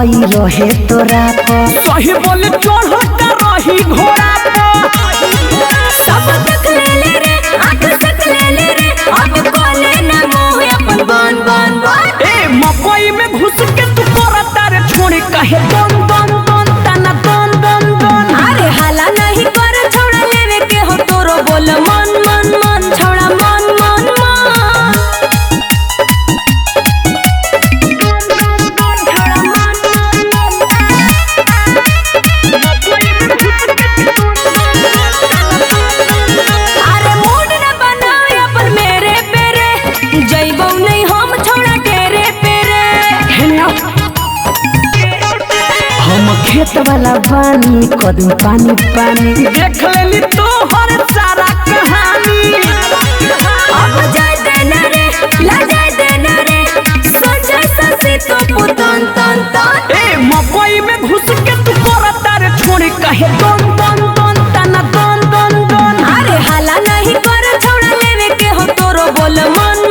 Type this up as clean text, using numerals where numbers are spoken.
आई रहे तोरा पर सही बोले चढ़ कर रही घोड़ा सब देख ले रे आंख देख ले रे अब कोले ना मोह अपन बन बन बन ए मकई में घुस के तू करता रे छोड़ी कहे दन दन दन तना दन दन दन अरे हाला नहीं कर छोड़ा लेवे के हो तोरो बोल मन मन मन छोड़ा मन मन मन अरे मूड न बनाओ अपन मेरे पेरे जइबौ नहीं हम छोड़ा तेरे पेरे हम खेत वाला बानी कदू पानी पानी देख लेली तोहर सारा कहानी अब जाय देना रे ला जाय देना रे संजय ससे तो पुतन तन तन ए मकई में घुस के तू करता रे छोड़ी कहे दन दन दन तना दन दन दन अरे हाला नहीं कर छोड़ा लेवे के हो तोरो बोल मन